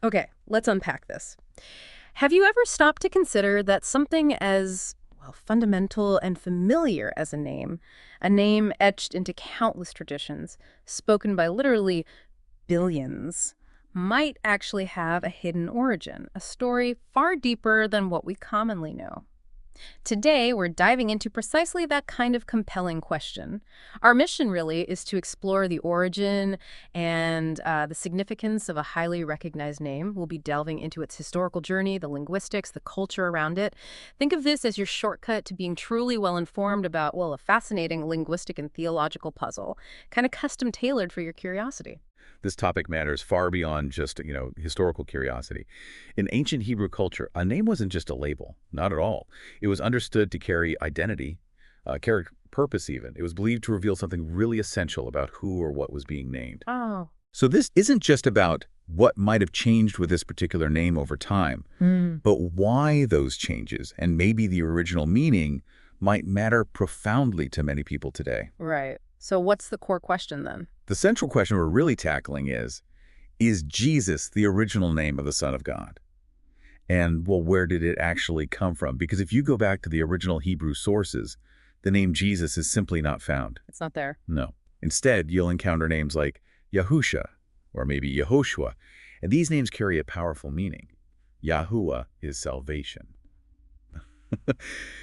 Okay, let's unpack this. Have you ever stopped to consider that something as, well, fundamental and familiar as a name etched into countless traditions, spoken by literally billions, might actually have a hidden origin, a story far deeper than what we commonly know? Today, we're diving into precisely that kind of compelling question. Our mission really is to explore the origin and the significance of a highly recognized name. We'll be delving into its historical journey, the linguistics, the culture around it. Think of this as your shortcut to being truly well informed about, well, a fascinating linguistic and theological puzzle, kind of custom tailored for your curiosity. This topic matters far beyond just, historical curiosity. In ancient Hebrew culture, a name wasn't just a label, not at all. It was understood to carry identity, carry purpose even. It was believed to reveal something really essential about who or what was being named. Oh. So this isn't just about what might have changed with this particular name over time, but why those changes and maybe the original meaning might matter profoundly to many people today. Right. So what's the core question then? The central question we're really tackling is Jesus the original name of the Son of God? And, well, where did it actually come from? Because if you go back to the original Hebrew sources, the name Jesus is simply not found. It's not there. No. Instead, you'll encounter names like Yahusha or maybe Yehoshua, and these names carry a powerful meaning. Yahuwah is salvation.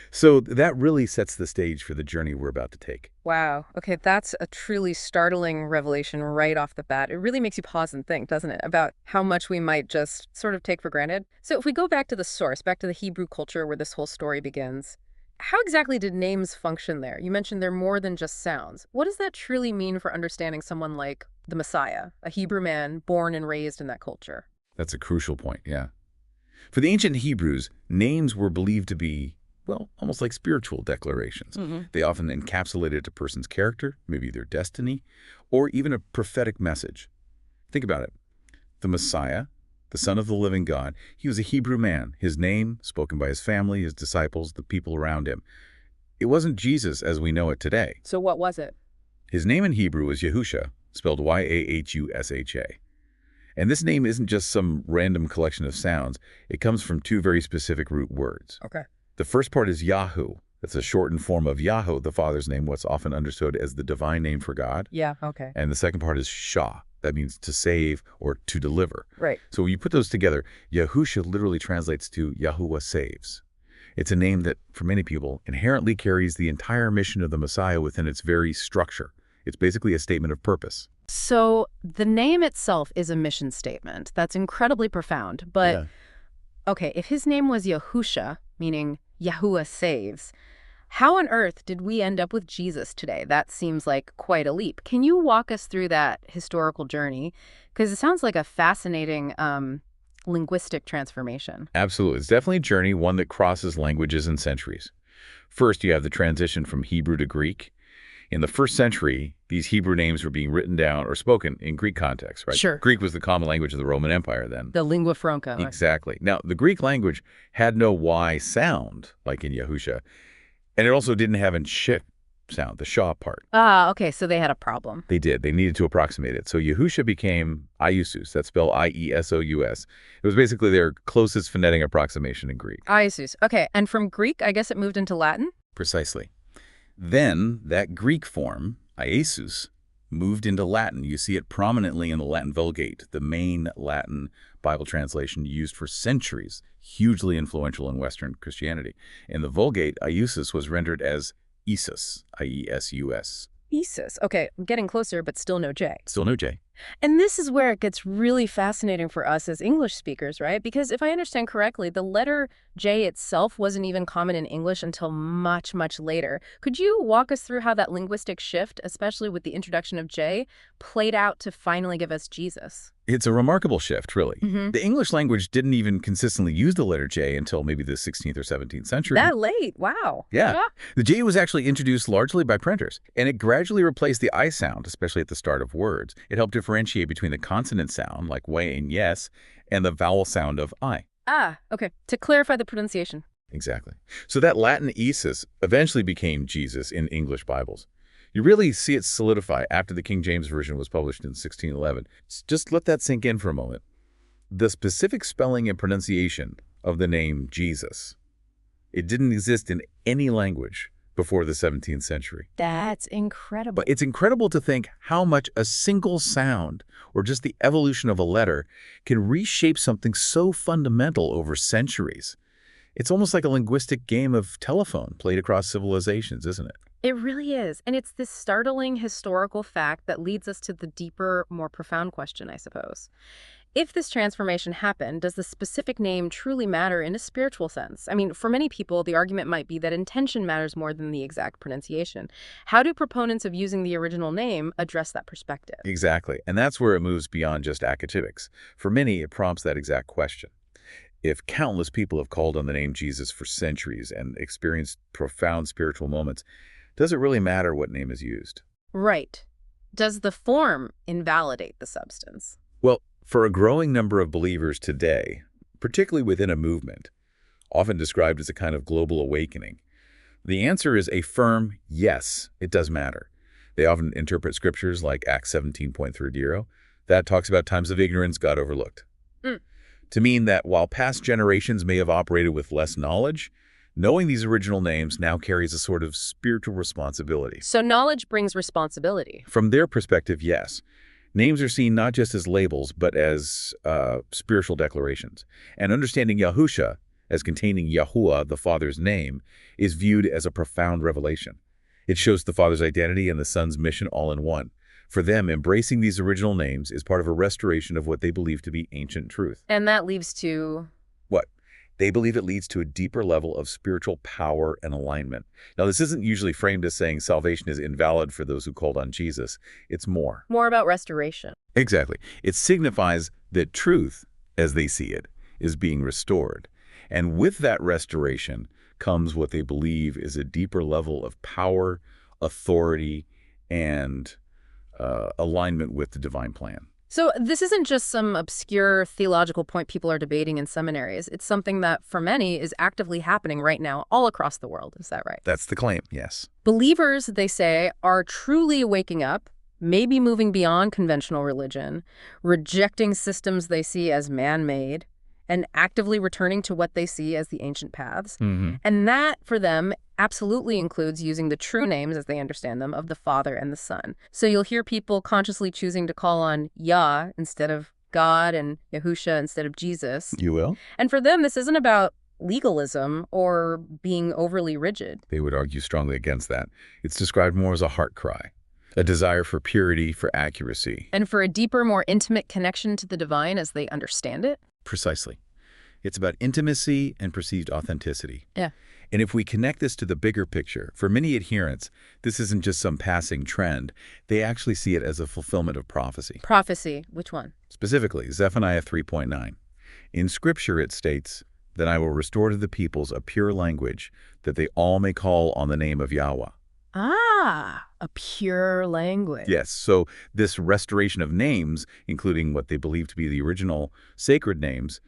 So that really sets the stage for the journey we're about to take. Wow. Okay, that's a truly startling revelation right off the bat. It really makes you pause and think, doesn't it, about how much we might just sort of take for granted. So if we go back to the source, back to the Hebrew culture where this whole story begins, how exactly did names function there? You mentioned they're more than just sounds. What does that truly mean for understanding someone like the Messiah, a Hebrew man born and raised in that culture? That's a crucial point, yeah. For the ancient Hebrews, names were believed to be, well, almost like spiritual declarations. They often encapsulated a person's character, maybe their destiny, or even a prophetic message. Think about it. The Messiah, the Son of the living God, he was a Hebrew man. His name, spoken by his family, his disciples, the people around him. It wasn't Jesus as we know it today. So what was it? His name in Hebrew was Yahusha, spelled Y-A-H-U-S-H-A. And this name isn't just some random collection of sounds. It comes from two very specific root words. Okay. The first part is Yahu. That's a shortened form of Yahweh, the Father's name, what's often understood as the divine name for God. Yeah, okay. And the second part is Shah. That means to save or to deliver. Right. So when you put those together, Yahusha literally translates to Yahuwah saves. It's a name that, for many people, inherently carries the entire mission of the Messiah within its very structure. It's basically a statement of purpose. So the name itself is a mission statement. That's incredibly profound. But, okay, if his name was Yahusha, meaning Yahuwah saves, how on earth did we end up with Jesus today? That seems like quite a leap. Can you walk us through that historical journey? Because it sounds like a fascinating linguistic transformation. Absolutely. It's definitely a journey, one that crosses languages and centuries. First, you have the transition from Hebrew to Greek. In the first century, these Hebrew names were being written down or spoken in Greek context, right? Sure. Greek was the common language of the Roman Empire then. The lingua franca. Exactly. Now, the Greek language had no Y sound, like in Yahusha, and it also didn't have a sh sound, the Shah part. Ah, okay, so they had a problem. They did. They needed to approximate it. So Yahusha became Iesous. That's spelled I-E-S-O-U-S. It was basically their closest phonetic approximation in Greek. Iesous. Okay, and from Greek, I guess it moved into Latin? Precisely. Then that Greek form, Iesus, moved into Latin. You see it prominently in the Latin Vulgate, the main Latin Bible translation used for centuries, hugely influential in Western Christianity. In the Vulgate, Iesus was rendered as Isus, I-E-S-U-S. Isus. Okay, I'm getting closer, but still no J. Still no J. And this is where it gets really fascinating for us as English speakers, right? Because if I understand correctly, the letter J itself wasn't even common in English until much, much later. Could you walk us through how that linguistic shift, especially with the introduction of J, played out to finally give us Jesus? It's a remarkable shift, really. The English language didn't even consistently use the letter J until maybe the 16th or 17th century. That late? Wow. Yeah. The J was actually introduced largely by printers, and it gradually replaced the I sound, especially at the start of words. It helped differentiate between the consonant sound, like way and yes, and the vowel sound of I. Ah, okay. To clarify the pronunciation. Exactly. So that Latin Isus eventually became Jesus in English Bibles. You really see it solidify after the King James Version was published in 1611. Just let that sink in for a moment. the specific spelling and pronunciation of the name Jesus. It didn't exist in any language before the 17th century. That's incredible. But it's incredible to think how much a single sound, or just the evolution of a letter, can reshape something so fundamental over centuries. It's almost like a linguistic game of telephone played across civilizations, isn't it? It really is. And it's this startling historical fact that leads us to the deeper, more profound question, I suppose. If this transformation happened, does the specific name truly matter in a spiritual sense? I mean, for many people, the argument might be that intention matters more than the exact pronunciation. How do proponents of using the original name address that perspective? Exactly. And that's where it moves beyond just academics. For many, it prompts that exact question. If countless people have called on the name Jesus for centuries and experienced profound spiritual moments, does it really matter what name is used? Right. Does the form invalidate the substance? Well, for a growing number of believers today, particularly within a movement, often described as a kind of global awakening, the answer is a firm yes, it does matter. They often interpret scriptures like Acts 17.30, that talks about times of ignorance God overlooked, to mean that while past generations may have operated with less knowledge, knowing these original names now carries a sort of spiritual responsibility. So knowledge brings responsibility. From their perspective, yes. Names are seen not just as labels, but as spiritual declarations. And understanding Yahusha as containing Yahuwah, the Father's name, is viewed as a profound revelation. It shows the Father's identity and the Son's mission all in one. For them, embracing these original names is part of a restoration of what they believe to be ancient truth. And that leads to... What? They believe it leads to a deeper level of spiritual power and alignment. Now, this isn't usually framed as saying salvation is invalid for those who called on Jesus. It's more. More about restoration. Exactly. It signifies that truth, as they see it, is being restored. And with that restoration comes what they believe is a deeper level of power, authority, and alignment with the divine plan. So this isn't just some obscure theological point people are debating in seminaries. It's something that, for many, is actively happening right now all across the world. Is that right? That's the claim, yes. Believers, they say, are truly waking up, maybe moving beyond conventional religion, rejecting systems they see as man-made, and actively returning to what they see as the ancient paths. And that, for them, absolutely includes using the true names, as they understand them, of the Father and the Son. So you'll hear people consciously choosing to call on Yah instead of God and Yahusha instead of Jesus. You will? And for them, this isn't about legalism or being overly rigid. They would argue strongly against that. It's described more as a heart cry, a desire for purity, for accuracy. And for a deeper, more intimate connection to the divine as they understand it. Precisely. It's about intimacy and perceived authenticity. Yeah. And if we connect this to the bigger picture, for many adherents, this isn't just some passing trend. They actually see it as a fulfillment of prophecy. Prophecy, which one? Specifically, Zephaniah 3.9. In Scripture, it states, "Then I will restore to the peoples a pure language, that they all may call on the name of Yahweh." Ah, a pure language. Yes, so this restoration of names, including what they believe to be the original sacred names,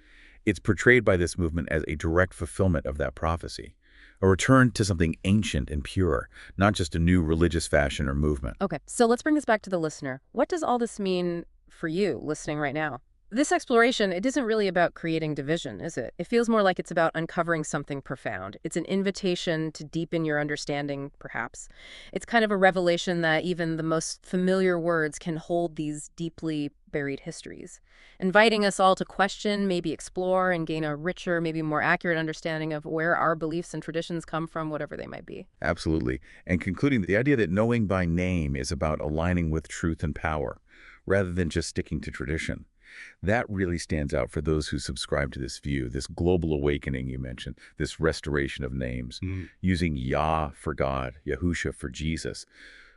it's portrayed by this movement as a direct fulfillment of that prophecy, a return to something ancient and pure, not just a new religious fashion or movement. Okay, so let's bring this back to the listener. What does all this mean for you listening right now? This exploration, it isn't really about creating division, is it? It feels more like it's about uncovering something profound. It's an invitation to deepen your understanding, perhaps. It's kind of a revelation that even the most familiar words can hold these deeply buried histories, inviting us all to question, maybe explore, and gain a richer, maybe more accurate understanding of where our beliefs and traditions come from, whatever they might be. Absolutely. And concluding, the idea that knowing by name is about aligning with truth and power, rather than just sticking to tradition. That really stands out for those who subscribe to this view, this global awakening you mentioned, this restoration of names, using Yah for God, Yahusha for Jesus.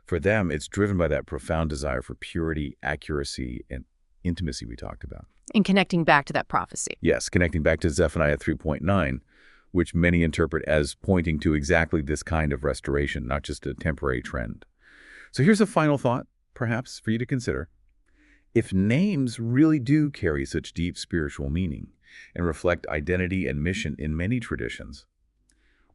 For them, it's driven by that profound desire for purity, accuracy, and intimacy we talked about. And connecting back to that prophecy. Yes, connecting back to Zephaniah 3.9, which many interpret as pointing to exactly this kind of restoration, not just a temporary trend. So here's a final thought, perhaps, for you to consider. If names really do carry such deep spiritual meaning and reflect identity and mission in many traditions,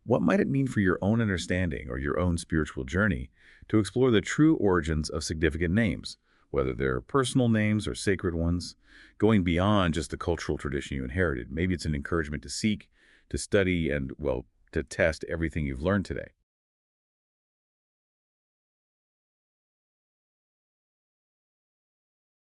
what might it mean for your own understanding or your own spiritual journey to explore the true origins of significant names, whether they're personal names or sacred ones, going beyond just the cultural tradition you inherited. Maybe it's an encouragement to seek, to study, and, well, to test everything you've learned today.